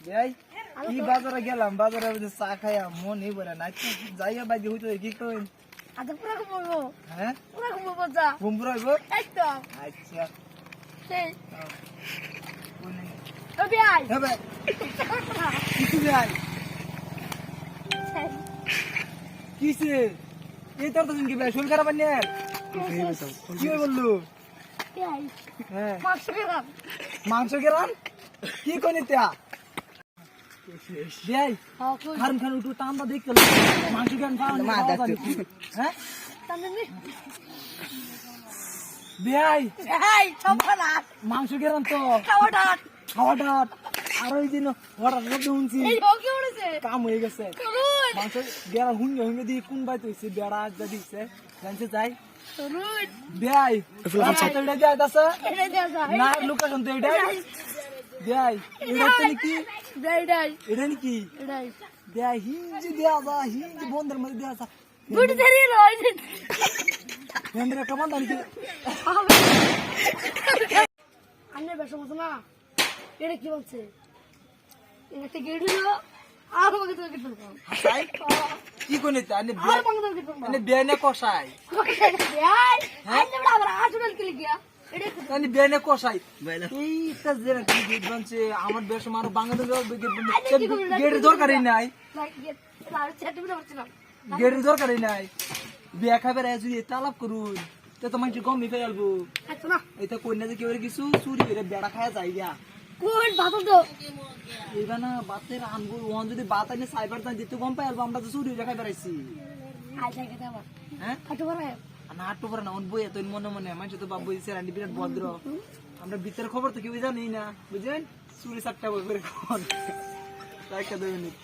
যাই কি বাজারে গেলাম, বাজারে চা খাইয়া মন এই বলে না যাইয়া বাজি হইতো কি কই আচ্ছা পুরা ঘুমবো। হ্যাঁ পুরা ঘুমবো যা। ঘুমপুর হইব। একদম। আচ্ছা সেই কোনে তবে আই। হবে কিছু যাই কিসে এই তোর তো কি ভাই শরীর খারাপ না কি বললো? আই হ্যাঁ মাংস খেলাম। মাংস গেলাম কি কই নিতা দেই হ্যাঁ কই খান খান উঠু টান্দা দেখতে মাংস গান পাওয়া না হ্যাঁ তাহলে দেই এই চপলা মাংস গেলাম তো খাওয়াটা খাওয়াটা আর ওই দিন হঠাৎ শব্দ শুনছি এই হোকি উড়েছে। কাম হয়ে গেছে চলুন মাংস গেলা হুঙ্গে হুঙ্গে দিয়ে কোন বাইতে হয়েছে বেড়া যা দিচ্ছে জানছে যাই চলুন দেই এটা যায় তাছে এটা দেয়া যায়। না লোকেশন তো এটাই দেই এটা তো কি ডাই ডাই এটা নাকি ডাই দেই হিঞ্জি দেয়া যা হিঞ্জি বন্ধের মধ্যে দেয়া যা গুড ধরি লই বন্ধের একটা বন্ধ নাকি আন্নে বেশ মত না এটা কি বলছে এটা থেকে গেড়িলো আর আমাকে তো গেড়িলো হাসাই কি কোনে তা আনে আর আমাকে তো গেড়িলো আনে বেনে কষাই এই আন্নে বড় আবার আজুল কি লিখিয়া এটা আনে বেনে কষাই এই তা যেন কি গেট বানছে আমার বেশ মারো বাংলাদেশ গেটের দরকারই নাই লাগে আর চ্যাট দিতে পারছিলাম গেটের দরকারই নাই বিয়া খাবার আজ যদি তালাব করুন তো তোমার কি গম নিতে আলবো আচ্ছা না এটা কন্যা যে কেউ কিছু চুরি করে বেড়া খায়া যায় গা কোন বাবা তো এবার না বাতের আনবো ওয়ান যদি বাত আনে সাইবার দান দিতে গম পাই আলবো আমরা তো চুরি রেখা বেড়াইছি আচ্ছা কেটে আবার হ্যাঁ কাটু করে না আটটু পরে না অন বই এত মনে মনে মানুষ তো বাবু দিচ্ছে রান্ডি বিরাট ভদ্র আমরা ভিতরের খবর তো কেউ জানি না বুঝলেন চুরি চারটা বই করে খাওয়ান একটা 2 মিনিট